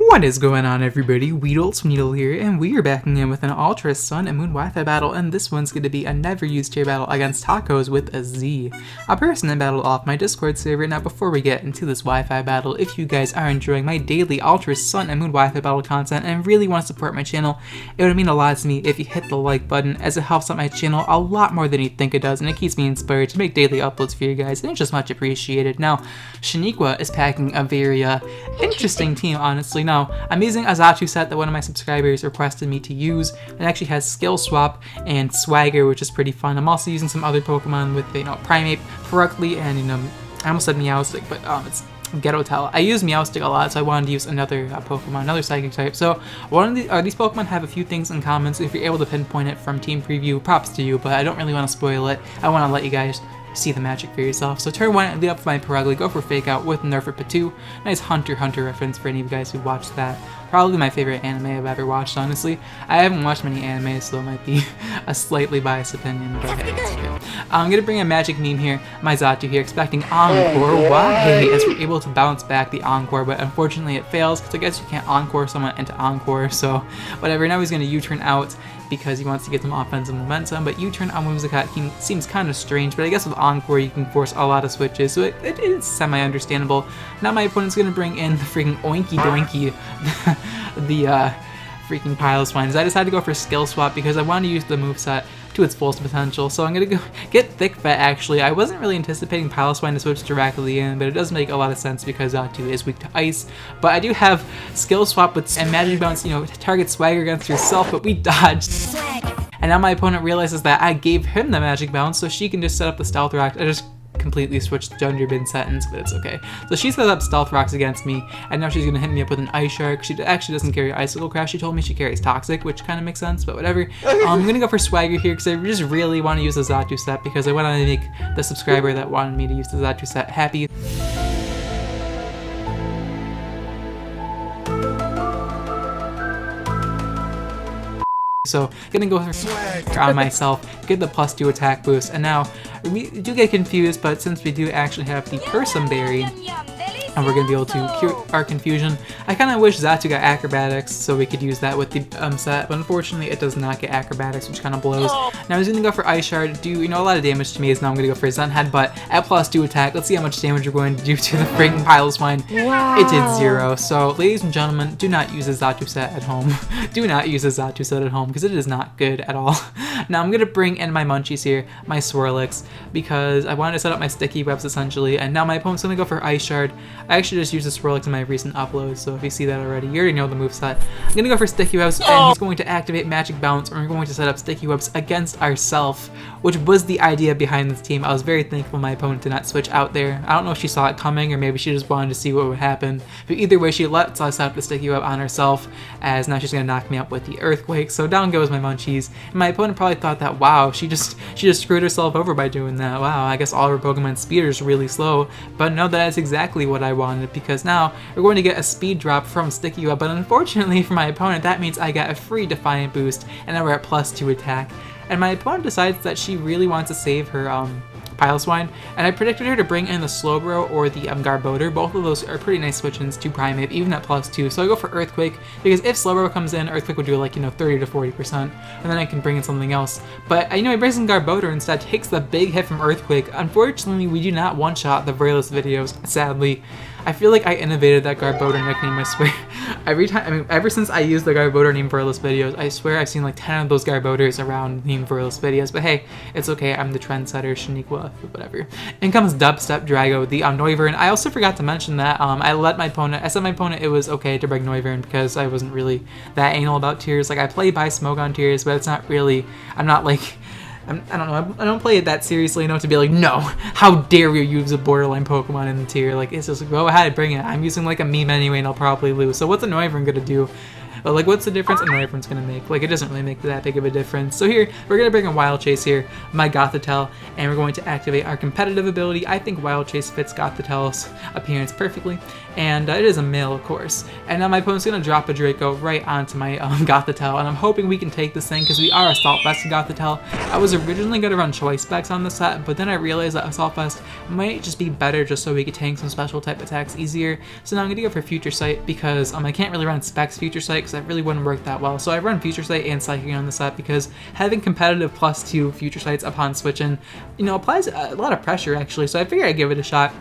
What is going on, everybody? Weedle here, and we are back again with an Ultra Sun and Moon Wi-Fi battle, and this one's going to be a never used tier battle against Tacos with a Z. A person that battled off my Discord server. Now, before we get into this Wi-Fi battle, if you guys are enjoying my daily Ultra Sun and Moon Wi-Fi battle content and really want to support my channel, it would mean a lot to me if you hit the like button, as it helps out my channel a lot more than you think it does, and it keeps me inspired to make daily uploads for you guys, and it's just much appreciated. Now, Shaniqua is packing a very interesting team, honestly. Now, I'm using a Xatu set that one of my subscribers requested me to use. It actually has Skill Swap and Swagger, which is pretty fun. I'm also using some other Pokemon with, Primeape, Ferocity, and, I almost said Meowstic, but it's Ghetto-Tell. I use Meowstic a lot, so I wanted to use another Pokemon, another Psychic type. So these Pokemon have a few things in common, so if you're able to pinpoint it from Team Preview, props to you, but I don't really want to spoil it. I want to let you guys see the magic for yourself. So turn 1, lead up for my Perugly, go for Fake Out with Nerf for Patu. Nice Hunter x Hunter reference for any of you guys who watched that. Probably my favorite anime I've ever watched, honestly. I haven't watched many animes, so it might be a slightly biased opinion, but hey, it's good. I'm gonna bring a magic meme here, my Xatu here, expecting Encore. Why? As we're able to bounce back the Encore, but unfortunately it fails, because I guess you can't Encore someone into Encore, so whatever. Now he's gonna U-turn out because he wants to get some offensive momentum, but U-turn on Whimsicott seems kind of strange, but I guess with Encore you can force a lot of switches, so it is semi-understandable. Now my opponent's gonna bring in the freaking Oinky Doinky, the freaking Piloswine. I decided to go for Skill Swap because I want to use the moveset to its fullest potential, so I'm gonna go get Thick Fat. Actually, I wasn't really anticipating Piloswine to switch directly in, but it does make a lot of sense because Xatu is weak to ice. But I do have Skill Swap and Magic Bounce, target Swagger against yourself, but we dodged. And now my opponent realizes that I gave him the Magic Bounce, so she can just set up the Stealth Rock. I just completely switched gender bin sentence, but it's okay. So she set up Stealth Rocks against me, and now she's gonna hit me up with an Ice Shark. She actually doesn't carry Icicle Crash. She told me she carries Toxic, which kind of makes sense, but whatever. I'm gonna go for Swagger here because I just really want to use the Xatu set because I want to make the subscriber that wanted me to use the Xatu set happy. So gonna go for on myself, get the +2 attack boost, and now we do get confused, but since we do actually have the Persim Berry, and we're gonna be able to cure our confusion, I kind of wish Xatu got Acrobatics so we could use that with the set, but unfortunately it does not get Acrobatics, which kind of blows. Now he's gonna go for Ice Shard, do a lot of damage to me, as now I'm gonna go for Zen Head, but at +2 attack, let's see how much damage we're going to do to the freaking Piloswine. Wow. It did 0. So ladies and gentlemen, do not use a Xatu set at home. Do not use a Xatu set at home because it is not good at all. Now I'm gonna bring in my Munchies here, my Swirlix, because I wanted to set up my sticky webs essentially, and now my opponent's gonna go for Ice Shard. I actually just used the Swirlix in my recent uploads, so if you see that already, you already know the moveset. I'm gonna go for Sticky Webs, and he's going to activate Magic Bounce, and we're going to set up Sticky Webs against ourselves, which was the idea behind this team. I was very thankful my opponent did not switch out there. I don't know if she saw it coming, or maybe she just wanted to see what would happen, but either way, she lets us out the Sticky Web on herself, as now she's gonna knock me out with the Earthquake, so down goes my Munchies, and my opponent probably thought that, wow, she just screwed herself over by doing that. Wow, I guess all of her Pokemon speed is really slow, but no, that is exactly what I wanted, because now we're going to get a speed drop from Sticky Web, but unfortunately for my opponent, that means I got a free Defiant boost, and now we're at +2 attack. And my opponent decides that she really wants to save her Piloswine, and I predicted her to bring in the Slowbro or the Garbodor. Both of those are pretty nice switch-ins to Primeape, even at +2, so I go for Earthquake, because if Slowbro comes in, Earthquake would do 30 to 40%, and then I can bring in something else. But he brings in Garbodor instead, takes the big hit from Earthquake. Unfortunately, we do not one-shot the Vralis videos, sadly. I feel like I innovated that Garbodor nickname, I swear. Ever since I used the Garbodor named Vralis videos, I swear I've seen like 10 of those Garbodors around named Vralis videos, but hey, it's okay, I'm the trendsetter, Shaniqua, whatever. In comes Dubstep Drago, the Noivern. I also forgot to mention that I said my opponent it was okay to bring Noivern because I wasn't really that anal about tiers. Like, I play by Smoke on tiers, but it's not really, I don't know, I don't play it that seriously enough to be like, no, how dare you use a borderline Pokemon in the tier. Like, it's just like, go ahead, bring it. I'm using like a meme anyway and I'll probably lose. So what's a Noivern gonna do? But like, what's the difference? And everyone's gonna make, like, it doesn't really make that big of a difference. So here, we're gonna bring a Wild Chase here, my Gothitelle, and we're going to activate our competitive ability. I think Wild Chase fits Gothitelle's appearance perfectly, and it is a male, of course. And now my opponent's gonna drop a Draco right onto my Gothitelle, and I'm hoping we can take this thing because we are Assault Vest Gothitelle. I was originally gonna run Choice Specs on the set, but then I realized that Assault Vest might just be better just so we could tank some special type attacks easier. So now I'm gonna go for Future Sight because I can't really run Specs Future Sight because that really wouldn't work that well. So I run Future Sight and Psychic on the set because having competitive +2 Future Sights upon switching, you know, applies a lot of pressure actually. So I figured I'd give it a shot.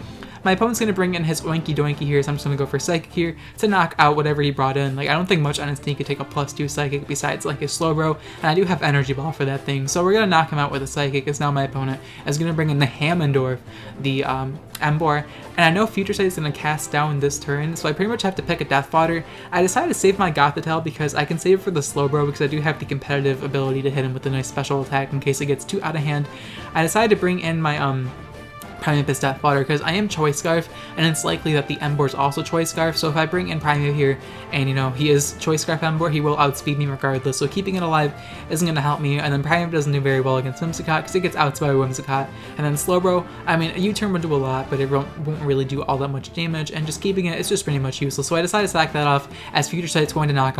My opponent's going to bring in his Oinky Doinky here, so I'm just going to go for Psychic here to knock out whatever he brought in. Like, I don't think much on his team could take a +2 Psychic besides, like, his Slowbro, and I do have Energy Ball for that thing. So we're going to knock him out with a Psychic, as now my opponent is going to bring in the Hammondorf, the Emboar, and I know Future Sight is going to cast down this turn, so I pretty much have to pick a Death Fodder. I decided to save my Gothitelle because I can save it for the Slowbro because I do have the competitive ability to hit him with a nice special attack in case it gets too out of hand. I decided to bring in my Primeape's Death Fodder because I am Choice Scarf, and it's likely that the Emboar is also Choice Scarf, so if I bring in Primeape here, and you know, he is Choice Scarf Emboar, he will outspeed me regardless, so keeping it alive isn't going to help me, and then Primeape doesn't do very well against Whimsicott because it gets outspeed by Whimsicott, and then Slowbro, I mean, a U-turn would do a lot, but it won't really do all that much damage, and just keeping it, it's just pretty much useless, so I decided to sack that off, as Future Sight's going to knock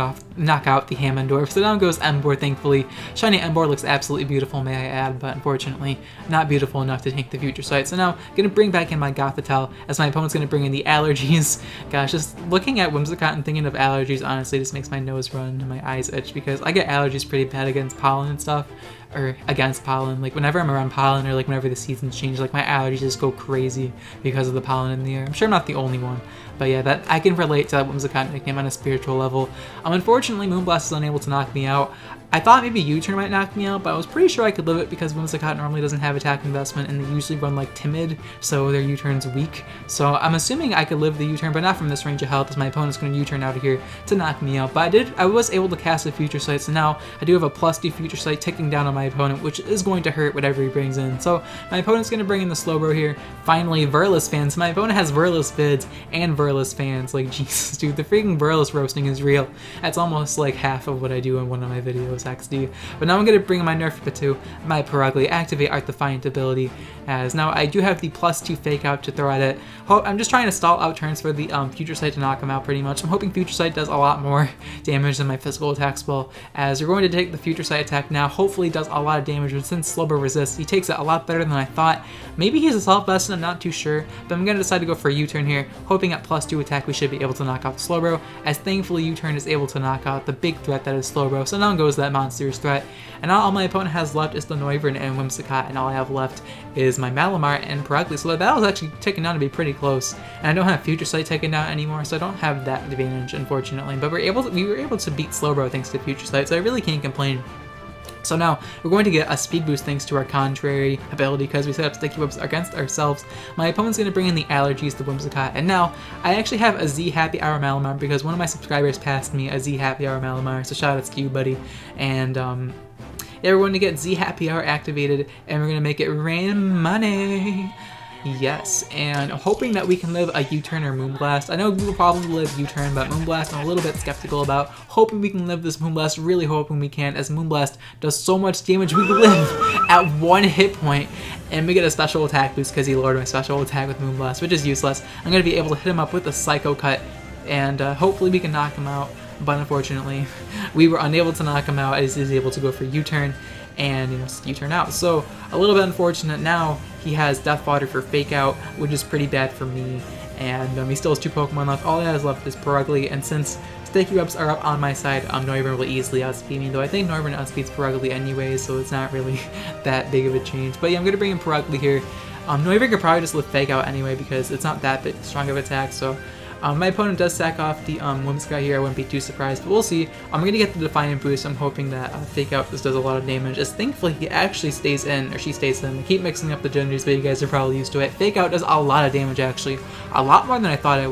out the Hammondorf, so down goes Emboar, thankfully. Shiny Emboar looks absolutely beautiful, may I add, but unfortunately, not beautiful enough to tank the Future Sight, so now, gonna bring back in my Gothitelle, as my opponent's gonna bring in the Allergies. Gosh, just looking at Whimsicott and thinking of Allergies honestly just makes my nose run and my eyes itch because I get allergies pretty bad against pollen and stuff, or against pollen. Like whenever I'm around pollen or like whenever the seasons change, like my allergies just go crazy because of the pollen in the air. I'm sure I'm not the only one, but yeah, that I can relate to that Whimsicott nickname on a spiritual level. Unfortunately, Moonblast is unable to knock me out. I thought maybe U-turn might knock me out, but I was pretty sure I could live it because Whimsicott normally doesn't have attack investment and they usually run like Timid, so their U-turn's weak. So I'm assuming I could live the U-turn, but not from this range of health as my opponent's going to U-turn out of here to knock me out. But I was able to cast a Future Sight, so now I do have a +2 Future Sight ticking down on my opponent, which is going to hurt whatever he brings in. So my opponent's going to bring in the Slowbro here. Finally, Verlis fans. My opponent has Verlis vids and Verlis fans. Like, Jesus, dude, the freaking Verlis roasting is real. That's almost like half of what I do in one of my videos, XD. But now I'm going to bring in my Nerfipatu, my Purugly, activate Art Defiant ability, as now I do have the +2 Fake Out to throw at it. I'm just trying to stall out turns for the Future Sight to knock him out pretty much. I'm hoping Future Sight does a lot more damage than my physical attack spell, as we're going to take the Future Sight attack now. Hopefully it does a lot of damage, but since Slowbro resists, he takes it a lot better than I thought. Maybe he's Assault Vest, I'm not too sure, but I'm going to decide to go for a U-turn here, hoping at +2 attack we should be able to knock out Slowbro, as thankfully U-turn is able to knock out the big threat that is Slowbro, so now goes that monstrous threat. And now all my opponent has left is the Noivern and Whimsicott, and all I have left is my Malamar and Purugly, so the battle is actually taken down to be pretty close. And I don't have Future Sight taken down anymore, so I don't have that advantage, unfortunately. But we were able to beat Slowbro thanks to Future Sight, so I really can't complain. So now, we're going to get a speed boost thanks to our contrary ability because we set up Sticky Webs against ourselves. My opponent's going to bring in the Allergies, the Whimsicott, and now I actually have a Z Happy Hour Malamar because one of my subscribers passed me a Z Happy Hour Malamar, so shout outs to you, buddy. And yeah, we're going to get Z Happy Hour activated, and we're going to make it rain money. Yes, and hoping that we can live a U-turn or Moonblast. I know we will probably live U-turn, but Moonblast I'm a little bit skeptical about. Hoping we can live this Moonblast, really hoping we can, as Moonblast does so much damage. We live at 1 hit point, and we get a special attack boost because he lowered my special attack with Moonblast, which is useless. I'm going to be able to hit him up with a Psycho Cut, and hopefully we can knock him out. But unfortunately, we were unable to knock him out as he's able to go for U-turn and U-turn out. So a little bit unfortunate. Now he has Death Fodder for Fake Out, which is pretty bad for me. And he still has 2 Pokemon left. All he has left is Purugly, and since Sticky Webs are up on my side, Noivern will easily outspeed me, though I think Noivern outspeeds Purugly anyway, so it's not really that big of a change. But yeah, I'm going to bring in Purugly here. Noivern could probably just live Fake Out anyway because it's not that strong of an attack, so my opponent does sack off the Whimsicott here. I wouldn't be too surprised, but we'll see. I'm going to get the Defiant boost. I'm hoping that Fake Out just does a lot of damage, as thankfully he actually stays in, or she stays in. I keep mixing up the genders, but you guys are probably used to it. Fake Out does a lot of damage, actually. A lot more than I thought it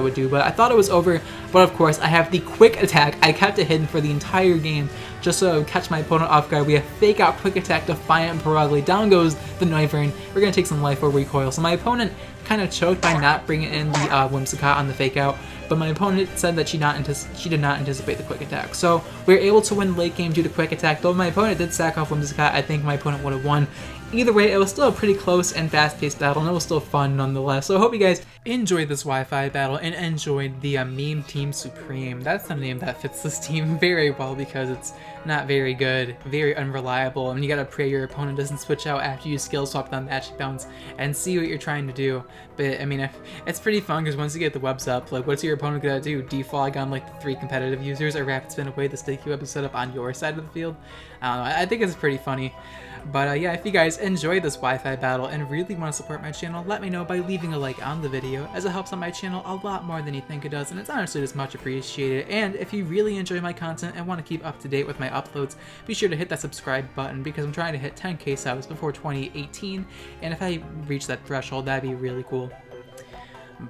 would do, but I thought it was over. But of course, I have the Quick Attack. I kept it hidden for the entire game, just so I would catch my opponent off guard. We have Fake Out, Quick Attack, Defiant, and Purugly. Down goes the Noivern. We're going to take some life or recoil. So my opponent kind of choked by not bringing in the Whimsicott on the Fake Out. but my opponent said that she did not anticipate the quick attack. So we were able to win late game due to quick attack. Though my opponent did sack off Whimsicott, I think my opponent would have won. Either way, it was still a pretty close and fast-paced battle, and it was still fun nonetheless. So I hope you guys enjoyed this Wi-Fi battle and enjoyed the Meme Team Supreme. That's the name that fits this team very well because it's not very good, very unreliable, and you gotta pray your opponent doesn't switch out after you skill swap them magic bounce and see what you're trying to do. But I mean, it's pretty fun because once you get the webs up, like what's your opponent gonna do? Defog on like the 3 competitive users or rapid spin away the sticky web is set up on your side of the field? I don't know, I think it's pretty funny. But yeah, if you guys enjoyed this Wi-Fi battle and really want to support my channel, let me know by leaving a like on the video, as it helps on my channel a lot more than you think it does, and it's honestly just much appreciated. And if you really enjoy my content and want to keep up to date with my uploads, be sure to hit that subscribe button because I'm trying to hit 10k subs before 2018, and if I reach that threshold, that'd be really cool.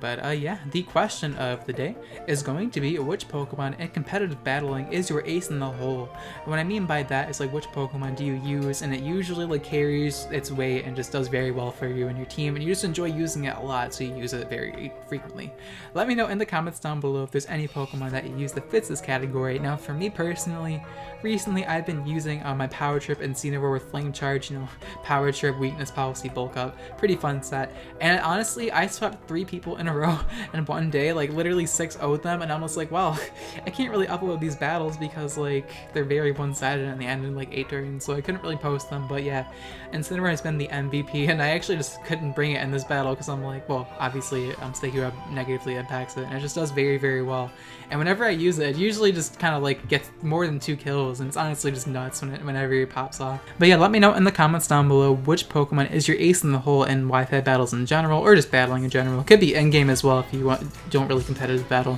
But yeah, the question of the day is going to be which Pokemon in competitive battling is your ace in the hole. And what I mean by that is like which Pokemon do you use, and it usually like carries its weight and just does very well for you and your team, and you just enjoy using it a lot, so you use it very frequently. Let me know in the comments down below if there's any Pokemon that you use that fits this category. Now for me personally, recently I've been using my Power Trip Incineroar with Flame Charge, you know, Power Trip, Weakness Policy, Bulk Up, pretty fun set. And honestly, I swept 3 people in a row in one day, like literally 6-0'd them, and I'm just like, well, I can't really upload these battles because like they're very one-sided and they end in like 8 turns, so I couldn't really post them. But yeah, Incineroar has been the MVP, and I actually just couldn't bring it in this battle because I'm like, well, obviously Sticky Web negatively impacts it, and it just does very, very well. And whenever I use it, it usually just kind of like gets more than 2 kills, and it's honestly just nuts whenever it pops off. But yeah, let me know in the comments down below which Pokemon is your ace in the hole in Wi-Fi battles in general, or just battling in general. It could be endgame as well if you don't really competitive battle.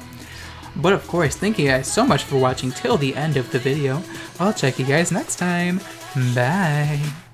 But of course, thank you guys so much for watching till the end of the video. I'll check you guys next time. Bye!